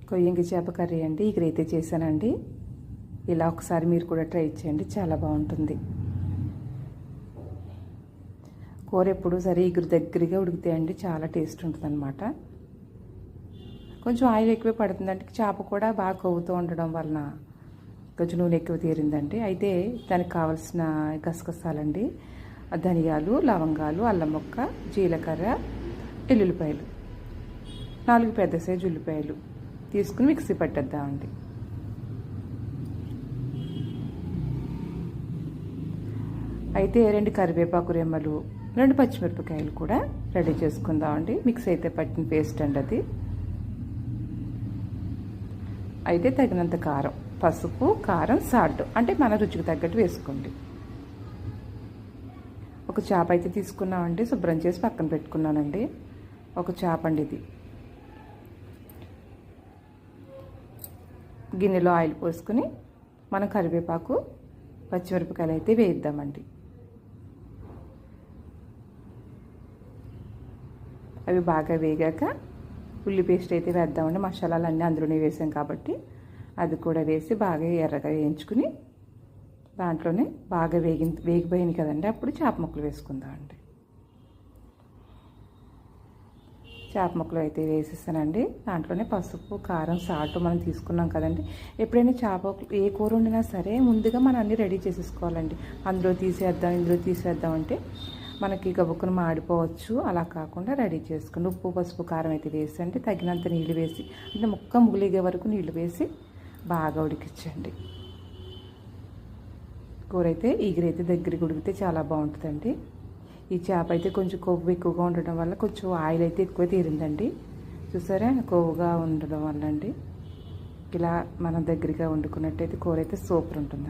కొయ్యంగి చేప కర్రీ అండి. ఇగురైతే చేశానండి. ఇలా ఒకసారి మీరు కూడా ట్రై చేయండి, చాలా బాగుంటుంది. కూర ఎప్పుడు సరే ఇగురు దగ్గరగా ఉడికితే చాలా టేస్ట్ ఉంటుంది అన్నమాట. కొంచెం ఆయిల్ ఎక్కువే పడుతుందంటే చేప కూడా బాగా కొవ్వుతూ ఉండడం వలన కొంచెం నూనె ఎక్కువ తీరిందండి. అయితే దానికి కావాల్సిన గసగసాలండి, ధనియాలు, లవంగాలు, అల్లం ముక్క, జీలకర్ర, ఎల్లుల్లిపాయలు, 4 పెద్ద సైజు ఉల్లిపాయలు తీసుకుని మిక్సీ పట్టేద్దామండి. అయితే 2 కరివేపాకు రెమ్మలు, 2 పచ్చిమిరపకాయలు కూడా రెడీ చేసుకుందామండి. మిక్స్ అయితే పట్టిన పేస్ట్ అండి అది. అయితే తగినంత కారం, పసుపు, కారం, సాల్ట్ అంటే మన రుచికి తగ్గట్టు వేసుకోండి. ఒక చేప అయితే తీసుకున్నామండి, శుభ్రం చేసి పక్కన పెట్టుకున్నానండి. ఒక చేప అండి ఇది. గిన్నెలో ఆయిల్ పోసుకుని మనం కరివేపాకు, పచ్చిమిరపకాయలు అయితే వేయిద్దామండి. అవి బాగా వేగాక ఉల్లి పేస్ట్ అయితే వేద్దామండి. మసాలాలు అన్నీ అందులోనే వేసాం కాబట్టి అది కూడా వేసి బాగా ఎర్రగా వేయించుకుని దాంట్లోనే బాగా వేగిపోయింది కదండి, అప్పుడు చేప ముక్కలు వేసుకుందామండి. చేప ముక్కలు అయితే వేసేసానండి. దాంట్లోనే పసుపు, కారం, సాల్ట్ మనం తీసుకున్నాం కదండి. ఎప్పుడైనా చేప ఏ కూర వండినా సరే ముందుగా మనం అన్నీ రెడీ చేసేసుకోవాలండి. అందులో తీసేద్దాం, ఇందులో తీసేద్దాం అంటే మనకి గబుక్కును మాడిపోవచ్చు. అలా కాకుండా రెడీ చేసుకుని ఉప్పు, పసుపు, కారం అయితే వేసండి. తగినంత నీళ్ళు వేసి అంటే ముక్క ముగిలిగే వరకు నీళ్ళు వేసి బాగా ఉడికించండి. కూర అయితే ఇగురైతే దగ్గరికి ఉడికితే చాలా బాగుంటుందండి. ఈ చేప అయితే కొంచెం కొవ్వు ఎక్కువగా ఉండడం వల్ల కొంచెం ఆయిల్ అయితే ఎక్కువ తీరిందండి. చూసారా, కొవ్వుగా ఉండడం వల్ల అండి. ఇలా మనం దగ్గరగా వండుకున్నట్టయితే కూర అయితే సూపర్ ఉంటుంది.